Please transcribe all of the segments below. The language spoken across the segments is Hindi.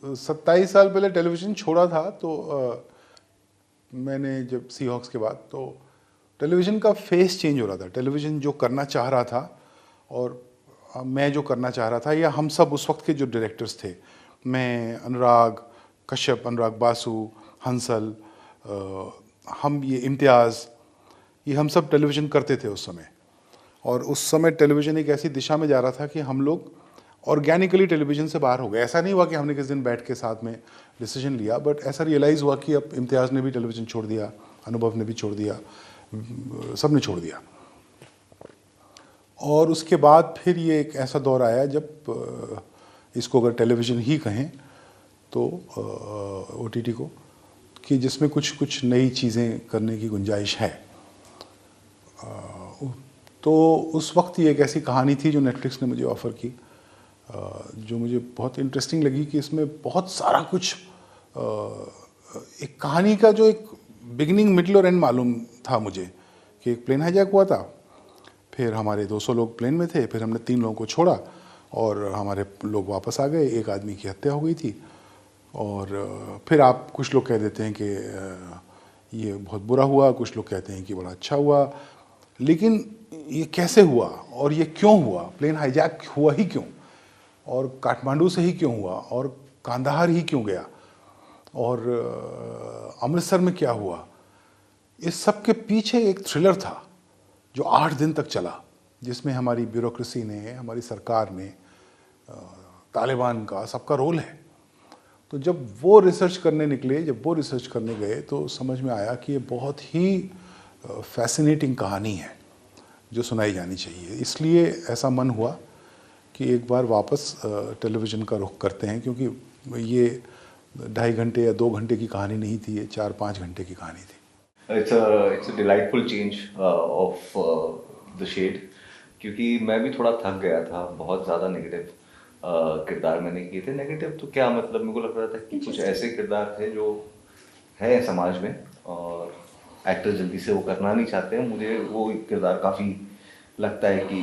27 साल पहले टेलीविज़न छोड़ा था तो मैंने जब सीहॉक्स के बाद तो टेलीविज़न का फेस चेंज हो रहा था। टेलीविज़न जो करना चाह रहा था और मैं जो करना चाह रहा था, या हम सब उस वक्त के जो डायरेक्टर्स थे, मैं, अनुराग कश्यप, अनुराग बासु, हंसल, हम ये इम्तियाज़, ये हम सब टेलीविज़न करते थे उस समय। और उस समय टेलीविज़न एक ऐसी दिशा में जा रहा था कि हम लोग ऑर्गेनिकली टेलीविज़न से बाहर हो गए। ऐसा नहीं हुआ कि हमने किस दिन बैठ के साथ में डिसीजन लिया, बट ऐसा रियलाइज़ हुआ कि अब इम्तियाज़ ने भी टेलीविज़न छोड़ दिया, अनुभव ने भी छोड़ दिया, सब ने छोड़ दिया। और उसके बाद फिर ये एक ऐसा दौर आया जब इसको अगर टेलीविज़न ही कहें तो OTT को, कि जिसमें कुछ नई चीज़ें करने की गुंजाइश है। तो उस वक्त ये एक ऐसी कहानी थी जो नेटफ्लिक्स ने मुझे ऑफ़र की, जो मुझे बहुत इंटरेस्टिंग लगी कि इसमें बहुत सारा कुछ, एक कहानी का जो एक बिगिनिंग, मिडल और एंड मालूम था मुझे, कि एक प्लेन हाईजैक हुआ था, फिर हमारे 200 लोग प्लेन में थे, फिर हमने 3 लोगों को छोड़ा और हमारे लोग वापस आ गए, एक आदमी की हत्या हो गई थी, और फिर आप कुछ लोग कह देते हैं कि ये बहुत बुरा हुआ, कुछ लोग कहते हैं कि बड़ा अच्छा हुआ, लेकिन ये कैसे हुआ और ये क्यों हुआ, प्लेन हाईजैक हुआ ही क्यों, और काठमांडू से ही क्यों हुआ, और कांधार ही क्यों गया, और अमृतसर में क्या हुआ, इस सब के पीछे एक थ्रिलर था जो 8 दिन तक चला, जिसमें हमारी ब्यूरोक्रेसी ने, हमारी सरकार ने, तालिबान का, सबका रोल है। तो जब वो रिसर्च करने निकले, जब वो रिसर्च करने गए, तो समझ में आया कि ये बहुत ही फैसिनेटिंग कहानी है जो सुनाई जानी चाहिए। इसलिए ऐसा मन हुआ कि एक बार वापस टेलीविज़न का रुख करते हैं, क्योंकि ये 2.5 घंटे या 2 घंटे की कहानी नहीं थी, ये 4-5 घंटे की कहानी थी। It's a delightful change of the shade, क्योंकि मैं भी थोड़ा थक गया था, बहुत ज़्यादा नेगेटिव किरदार मैंने किए थे। नेगेटिव तो क्या मतलब, मेरे को लग रहा था कि कुछ ऐसे किरदार थे जो है समाज में और एक्टर जल्दी से वो करना नहीं चाहते हैं। मुझे वो किरदार काफ़ी लगता है कि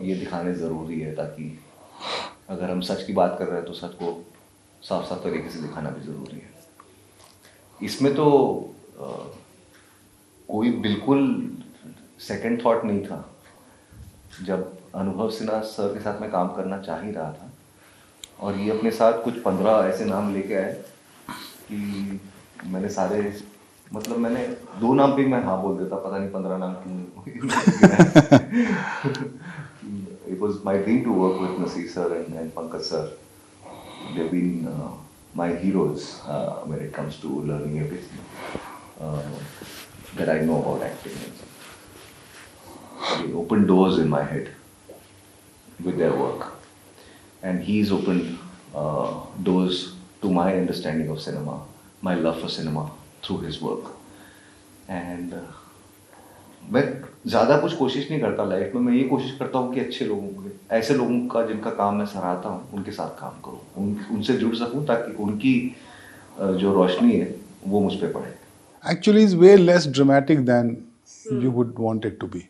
ये दिखाने ज़रूरी है, ताकि अगर हम सच की बात कर रहे हैं तो सच को साफ साफ तरीके से दिखाना भी ज़रूरी है। इसमें तो कोई बिल्कुल सेकंड थॉट नहीं था। जब अनुभव सिन्हा सर के साथ मैं काम करना चाह ही रहा था और ये अपने साथ कुछ 15 ऐसे नाम लेके आए कि मैंने सारे, मतलब मैंने 2 नाम पे मैं हाँ बोल देता, पता नहीं 15 नाम क्यों। It was my dream to work with Naseer sir and Pankaj sir. They've been my heroes when it comes to learning everything that I know about acting. They opened doors in my head with their work, and he's opened doors to my understanding of cinema, my love for cinema through his work. And मैं ज़्यादा कुछ कोशिश नहीं करता लाइफ में। मैं ये कोशिश करता हूँ कि अच्छे लोगों के, ऐसे लोगों का जिनका काम मैं सराहता हूँ, उनके साथ काम करूँ, उनसे जुड़ सकूँ, ताकि उनकी जो रोशनी है वो मुझ पे पड़े। Actually, it's way less dramatic than you would want it to be.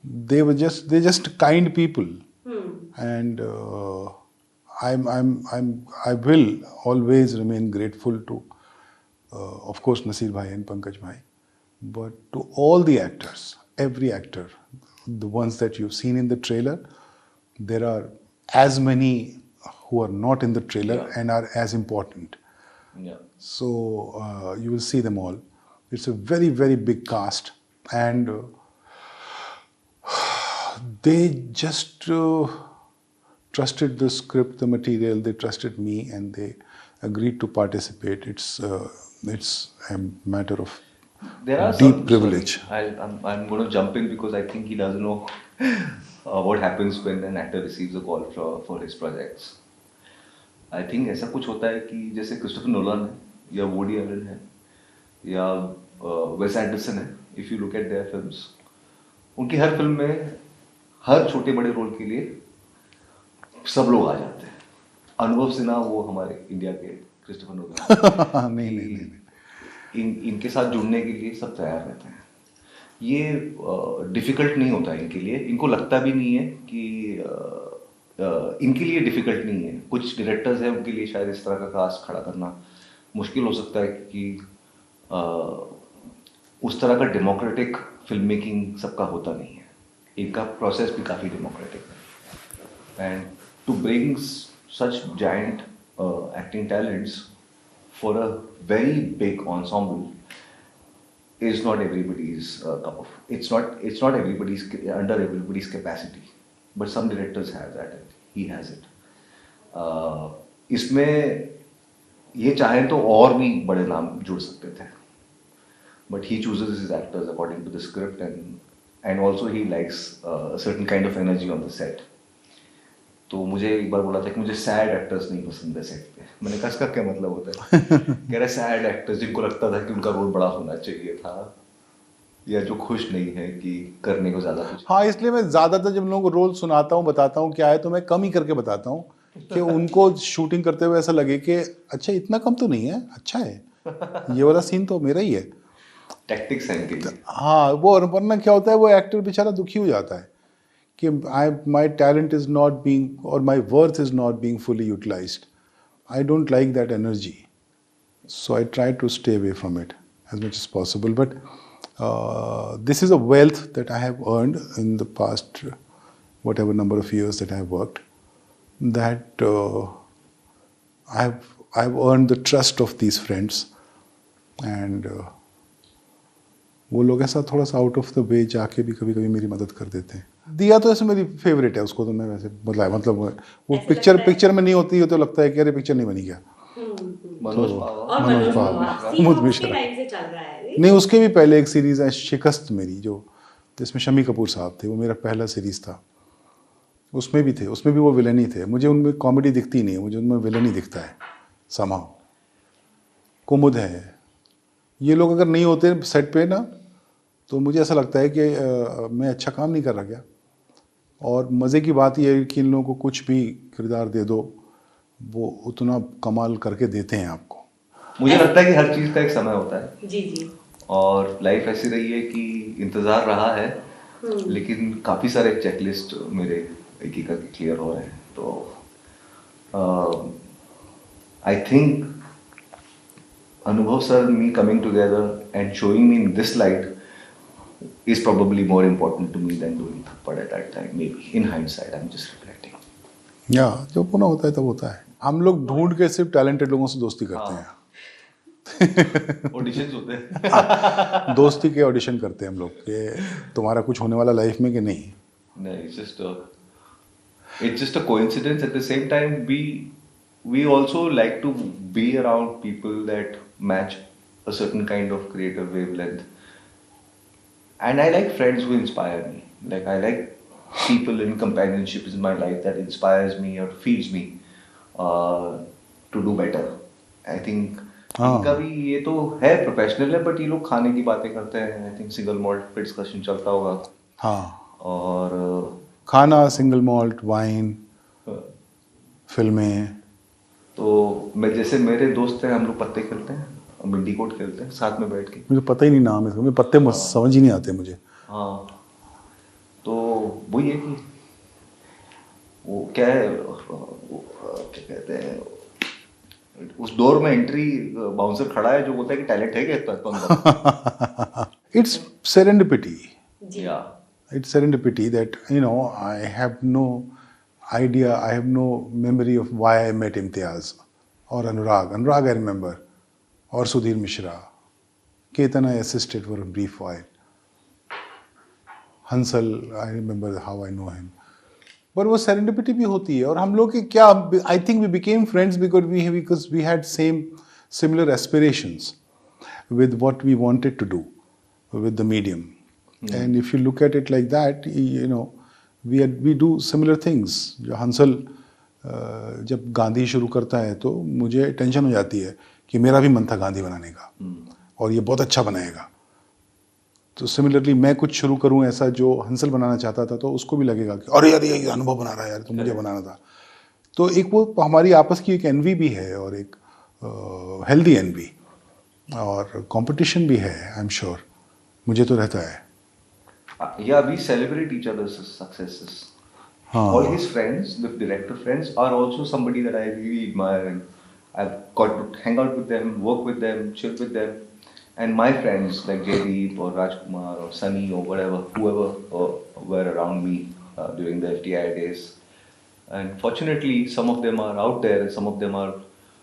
They're just kind people, and I will always remain grateful to, of course, Naseer bhai and Pankaj bhai, but to all the actors, every actor, the ones that you've seen in the trailer. There are as many who are not in the trailer and are as important. Yeah. So you will see them all. It's a very, very big cast, and they just trusted the script, the material. They trusted me, and they agreed to participate. It's a matter of There are deep some, privilege. sorry, I'm going to jump in because I think he doesn't know what happens when an actor receives a call for his projects. I think ऐसा कुछ होता है कि जैसे क्रिस्टोफर नोलन है या वुडी एलन है या वेस एंडरसन है, if you look at there films, उनकी हर फिल्म में हर छोटे बड़े रोल के लिए सब लोग आ जाते हैं। अनुभव सिन्हा वो हमारे इंडिया के क्रिस्टोफर नोलन नहीं। इनके साथ जुड़ने के लिए सब तैयार रहते हैं। ये डिफ़िकल्ट नहीं होता है इनके लिए, इनको लगता भी नहीं है कि इनके लिए डिफिकल्ट नहीं है। कुछ डायरेक्टर्स हैं उनके लिए शायद इस तरह का कास्ट खड़ा करना मुश्किल हो सकता है, क्योंकि उस तरह का डेमोक्रेटिक फिल्म मेकिंग सबका होता नहीं है। इनका प्रोसेस भी काफ़ी डेमोक्रेटिक है। And to bring such giant acting talents for a very big ensemble is not everybody's cup of. It's not everybody's under everybody's capacity, but some directors have that. And he has it. इसमें ये चाहे तो और भी बड़े नाम जुड़ सकते थे, but he chooses his actors according to the script, and also he likes a certain kind of energy on the set. तो मुझे एक बार बोला था कि मुझे सैड एक्टर्स नहीं पसंद है सेट पे। मैंने कहा इसका क्या मतलब होता है? कह रहा सैड एक्टर्स जिनको लगता था कि उनका रोल बड़ा होना चाहिए था, या जो खुश नहीं है कि करने को ज़्यादा कुछ। हाँ, इसलिए मैं ज़्यादातर जब लोगों को रोल सुनाता हूँ, बताता हूँ क्या है, तो मैं कम ही करके बताता हूँ कि उनको शूटिंग करते हुए ऐसा लगे कि अच्छा इतना कम तो नहीं है, अच्छा है, ये वाला सीन तो मेरा ही है। टैक्टिक्स हैं इनके लिए। हाँ, वो वरना क्या होता है, वो एक्टर बेचारा दुखी हो जाता है कि my talent is not being और my worth is not being fully utilised. I don't like that energy, so I try to stay away from it as much as possible. But this is a wealth that I have earned in the past whatever number of years that I have worked, that I've earned the trust of these friends, and वो लोग ऐसा थोड़ा सा आउट ऑफ द वे जाके भी कभी कभी मेरी मदद कर देते हैं। दिया तो ऐसे मेरी फेवरेट है, उसको तो मैं वैसे मतलब वो पिक्चर में नहीं होती है तो लगता है कि अरे पिक्चर नहीं बनी क्या। मनोज तो पावा, मनोज पावा, मुझ मिश्रा। टाइम से चल रहा है। नहीं, उसके भी पहले एक सीरीज़ है शिकस्त मेरी, जो जिसमें शमी कपूर साहब थे, वो मेरा पहला सीरीज़ था। उसमें भी थे, उसमें भी वो विलन ही थे। मुझे उनमें कॉमेडी दिखती नहीं है, मुझे उनमें विलन ही दिखता है समाओ। कुमुद है, ये लोग अगर नहीं होते सेट पे ना, तो मुझे ऐसा लगता है कि मैं अच्छा काम नहीं कर रहा क्या। और मज़े की बात यह है कि इन लोगों को कुछ भी किरदार दे दो, वो उतना कमाल करके देते हैं आपको। मुझे लगता है कि हर चीज़ का एक समय होता है। जी जी। और लाइफ ऐसी रही है कि इंतज़ार रहा है, लेकिन काफ़ी सारे चेकलिस्ट मेरे एक एक करके क्लियर हो रहे हैं। तो आई थिंक अनुभव sir me coming together and showing me in this light is probably more important to me than doing Thappad at that time. Maybe in hindsight, I'm just reflecting. या जो पुनः होता है तब होता है। हम लोग ढूंढ के सिर्फ टैलेंटेड लोगों से दोस्ती करते हैं। ऑडिशंस होते हैं। दोस्ती के ऑडिशन करते हैं हम लोग कि तुम्हारा कुछ होने वाला लाइफ में कि नहीं। नहीं, it's just a coincidence. At the same time, we also like to be around people that match a certain kind of creative wavelength. And I like friends who inspire me. Like I like people in companionships in my life that inspires me or feeds me to do better. I think इनका भी ये तो है प्रोफेशनल है, बट ये लोग खाने की बातें करते हैं। आई थिंक सिंगल मॉल्ट पे डिस्कशन चलता होगा। हाँ, और खाना, सिंगल मॉल्ट, वाइन, फिल्में। तो मैं जैसे मेरे दोस्त हैं, हम लोग पत्ते खेलते हैं, मिंडी कोट खेलते हैं साथ में बैठ के। मुझे पता ही नहीं नाम है, मुझे पत्ते समझ ही नहीं आते मुझे। हाँ, तो वही है कि वो क्या है, क्या कहते हैं, उस डोर में एंट्री बाउंसर खड़ा है जो बोलता है कि टैलेंट है क्या तो अंदर। It's serendipity. या It's serendipity that, I have no idea, I have no memory of why I met Imtiaz or Anurag. Anurag I remember, or Sudhir Mishra. Ketan I assisted for a brief while. Hansal, I remember how I know him. But वो serendipity भी होती है। और हम लोग के क्या, I think we became friends because we had similar aspirations with what we wanted to do with the medium. And if you look at it like that, we do similar things. जो हंसल जब गांधी शुरू करता है तो मुझे टेंशन हो जाती है कि मेरा भी मन था गांधी बनाने का, और ये बहुत अच्छा बनाएगा। तो सिमिलरली मैं कुछ शुरू करूं ऐसा जो हंसल बनाना चाहता था, तो उसको भी लगेगा कि अरे यार ये अनुभव बना रहा है यार, तो मुझे बनाना था। तो एक वो हमारी आपस की एक एनवी भी है, और एक हेल्दी एनवी, और कंपटीशन भी है। आई एम श्योर, मुझे तो रहता है। Yeah, we celebrate each other's successes. All his friends, the director friends, are also somebody that I really admire, and I've got to hang out with them, work with them, chill with them. And my friends like Jaydeep or Rajkumar or Sunny or whatever, whoever were around me during the FTI days. And fortunately, some of them are out there and some of them are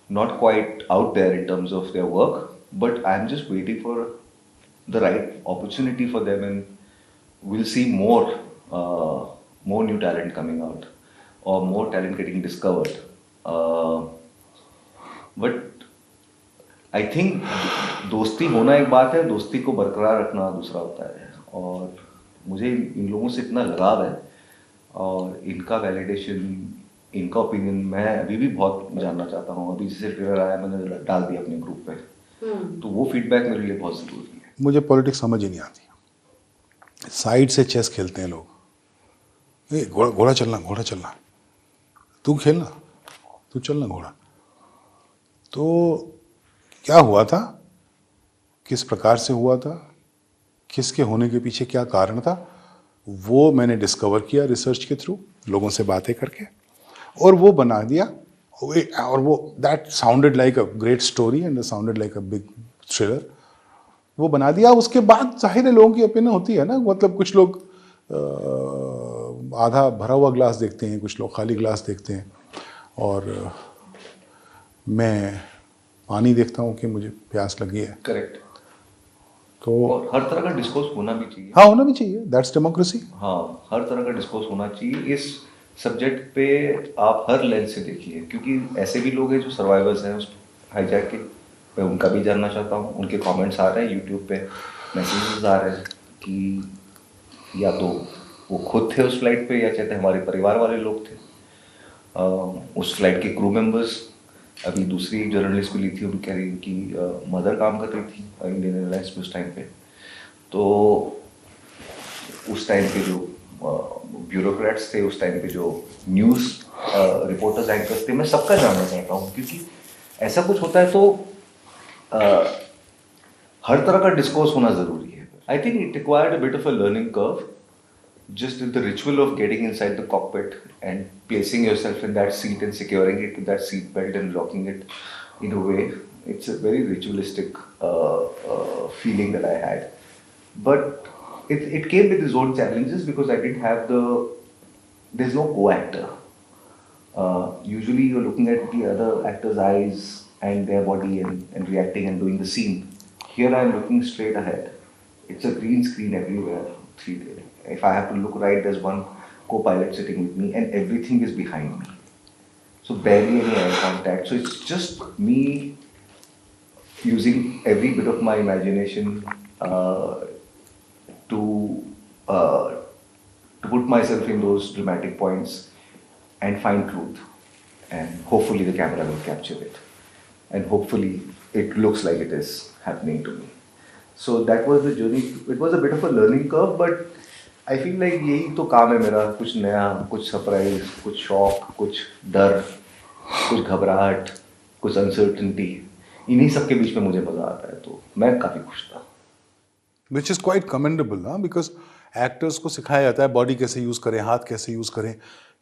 not quite out there in terms of their work. But I'm just waiting for the right opportunity for them, and we'll see more new talent coming out or more talent getting discovered. But I think दोस्ती होना एक बात है, दोस्ती को बरकरार रखना दूसरा होता है। और मुझे इन लोगों से इतना लगाव है और इनका वैलिडेशन, इनका ओपिनियन मैं अभी भी बहुत जानना चाहता हूँ। अभी जैसे ट्रेलर आया मैंने डाल दिया अपने ग्रुप पे, तो वो फीडबैक मेरे लिए बहुत ज़रूरी है। मुझे पॉलिटिक्स समझ ही नहीं आती। साइड से चेस खेलते हैं लोग, ये घोड़ा चलना, तू खेलना, तू चलना घोड़ा। तो क्या हुआ था, किस प्रकार से हुआ था, किसके होने के पीछे क्या कारण था, वो मैंने डिस्कवर किया रिसर्च के थ्रू, लोगों से बातें करके, और वो बना दिया। और वो that sounded like a great story and sounded like a big thriller, वो बना दिया। उसके बाद जाहिर है लोगों की ओपिनियन होती है ना, मतलब कुछ लोग आधा भरा हुआ ग्लास देखते हैं, कुछ लोग खाली ग्लास देखते हैं, और मैं पानी देखता हूँ कि मुझे प्यास लगी है। करेक्ट। तो और हर तरह का डिस्कोर्स होना भी चाहिए। हाँ, होना भी चाहिए, दैट्स डेमोक्रेसी। हाँ, हर तरह का डिस्कोर्स होना चाहिए। इस सब्जेक्ट पे आप हर लेंस से देखिए, क्योंकि ऐसे भी लोग हैं जो सर्वाइवर्स हैं उस हाईजैक के। मैं उनका भी जानना चाहता हूँ। उनके कमेंट्स आ रहे हैं यूट्यूब पे, मैसेजेस आ रहे हैं कि या तो वो खुद थे उस फ्लाइट पे या चाहते हमारे परिवार वाले लोग थे। उस फ्लाइट के क्रू मेंबर्स, अभी दूसरी जर्नलिस्ट भी ली थी, उनकी कह रही कि मदर काम कर रही थी इंडियन एयरलाइंस में उस टाइम पे। तो उस टाइम पे जो ब्यूरोक्रेट्स थे, उस टाइम पे जो न्यूज़ रिपोर्टर्स, एंकर्स थे, मैं सबका जानना चाहता हूँ, क्योंकि ऐसा कुछ होता है तो हर तरह का डिस्कोर्स होना ज़रूरी है। I think it required a bit of a learning curve, just the ritual of getting inside the cockpit and placing yourself in that seat and securing it with that seat belt and locking it in a way. It's a very ritualistic feeling that I had. But it came with its own challenges because I didn't have there's no co-actor. Usually you're looking at the other actor's eyes and their body and reacting and doing the scene. Here I'm looking straight ahead. It's a green screen everywhere, 3D. If I have to look right, there's one co-pilot sitting with me and everything is behind me. So barely any eye contact. So it's just me using every bit of my imagination to put myself in those dramatic points and find truth. And hopefully the camera will capture it. And hopefully it looks like it is happening to me. So that was the journey. It was a bit of a learning curve, but I feel like यही तो काम है मेरा, कुछ नया, कुछ सरप्राइज, कुछ शौक, कुछ डर, कुछ घबराहट, कुछ अनसर्टनिटी, इन्हीं सब के बीच में मुझे मज़ा आता है, तो मैं काफ़ी खुश था। विच इज़ क्वाइट कमेंडेबल ना, बिकॉज एक्टर्स को सिखाया जाता है बॉडी कैसे यूज़ करें, हाथ कैसे यूज़ करें।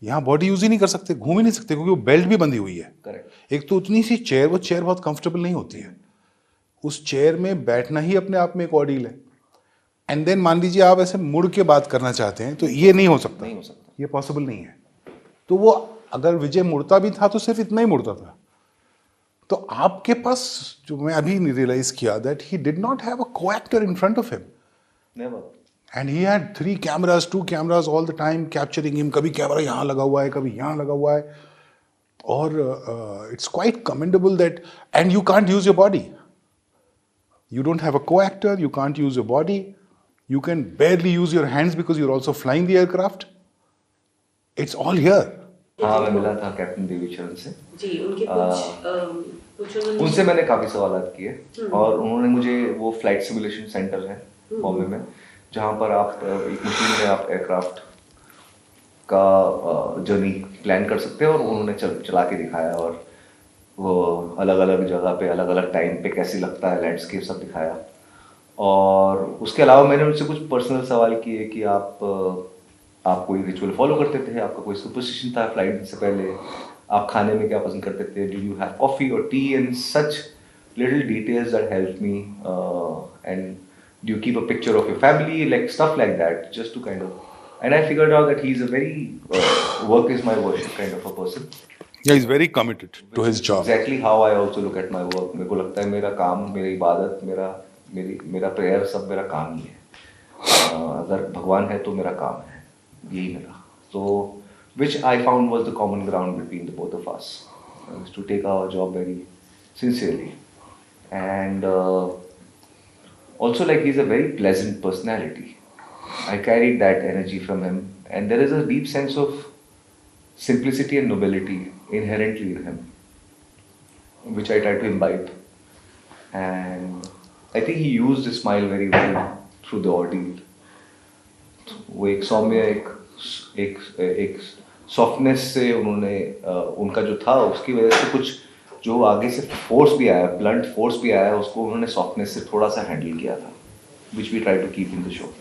यहाँ बॉडी यूज़ ही नहीं कर सकते, घूम ही नहीं सकते, क्योंकि वो बेल्ट भी बंधी हुई है। करेक्ट। एक तो उतनी सी चेयर, वो चेयर बहुत कंफर्टेबल नहीं होती है, उस चेयर में बैठना ही अपने आप में एक ऑर्डील है। एंड देन मान लीजिए आप ऐसे मुड़ के बात करना चाहते हैं, तो ये नहीं हो सकता, नहीं हो सकता, ये पॉसिबल नहीं है। तो वो अगर विजय मुड़ता भी था तो सिर्फ इतना ही मुड़ता था। तो आपके पास, जो मैं अभी रियलाइज किया, that he did not have a co-actor in front of him, never. And he had 3 cameras, 2 cameras all the time capturing him. कभी कैमरा यहाँ लगा हुआ है, कभी यहाँ लगा हुआ है, और it's quite commendable that, and you can't use your body, you don't have a co-actor, you can't use your body, you can barely use your hands because you're also flying the aircraft. It's all here. हाँ, मैं मिला था कैप्टन देवीचरण से जी, उनके कुछ उनसे मैंने काफ़ी सवालात किए, और उन्होंने मुझे वो फ्लाइट सिमुलेशन सेंटर है बॉम्बे में, जहाँ पर आप एक मशीन में आप एयरक्राफ्ट का जर्नी प्लान कर सकते हैं, और उन्होंने चला के दिखाया, और वो अलग अलग जगह पे अलग अलग टाइम पे कैसे लगता है लैंडस्केप सब दिखाया। और उसके अलावा मैंने उनसे कुछ पर्सनल सवाल किए कि आप कोई रिचुअल फॉलो करते थे, आपका कोई सुपरस्टिशन था फ्लाइट से पहले, आप खाने में क्या पसंद करते थे, डिड यू हैव कॉफी और T and such little details that helped me, and do you keep a picture of your family, like stuff like that, just to kind of, and I figured out that he's a very work is my worship kind of a person. Yeah, he's very committed to his job. Exactly how I also look at my work. मेरे को लगता है मेरा काम, मेरी इबादत, मेरा प्रेयर सब मेरा काम ही है। अगर भगवान है तो मेरा काम है, यही मेरा। So which I found was the common ground between the both of us, is to take our job very sincerely. And also, like, he's a very pleasant personality. I carried that energy from him, and there is a deep sense of simplicity and nobility inherently in him, which I try to imbibe. And I think he used his smile very well through the ordeal. वो एक सौम्य एक सॉफ्टनेस से उन्होंने उनका जो था उसकी वजह से कुछ जो आगे से फोर्स भी आया, ब्लंट फोर्स भी आया, उसको उन्होंने सॉफ्टनेस से थोड़ा सा हैंडल किया था, which we try to keep in the show.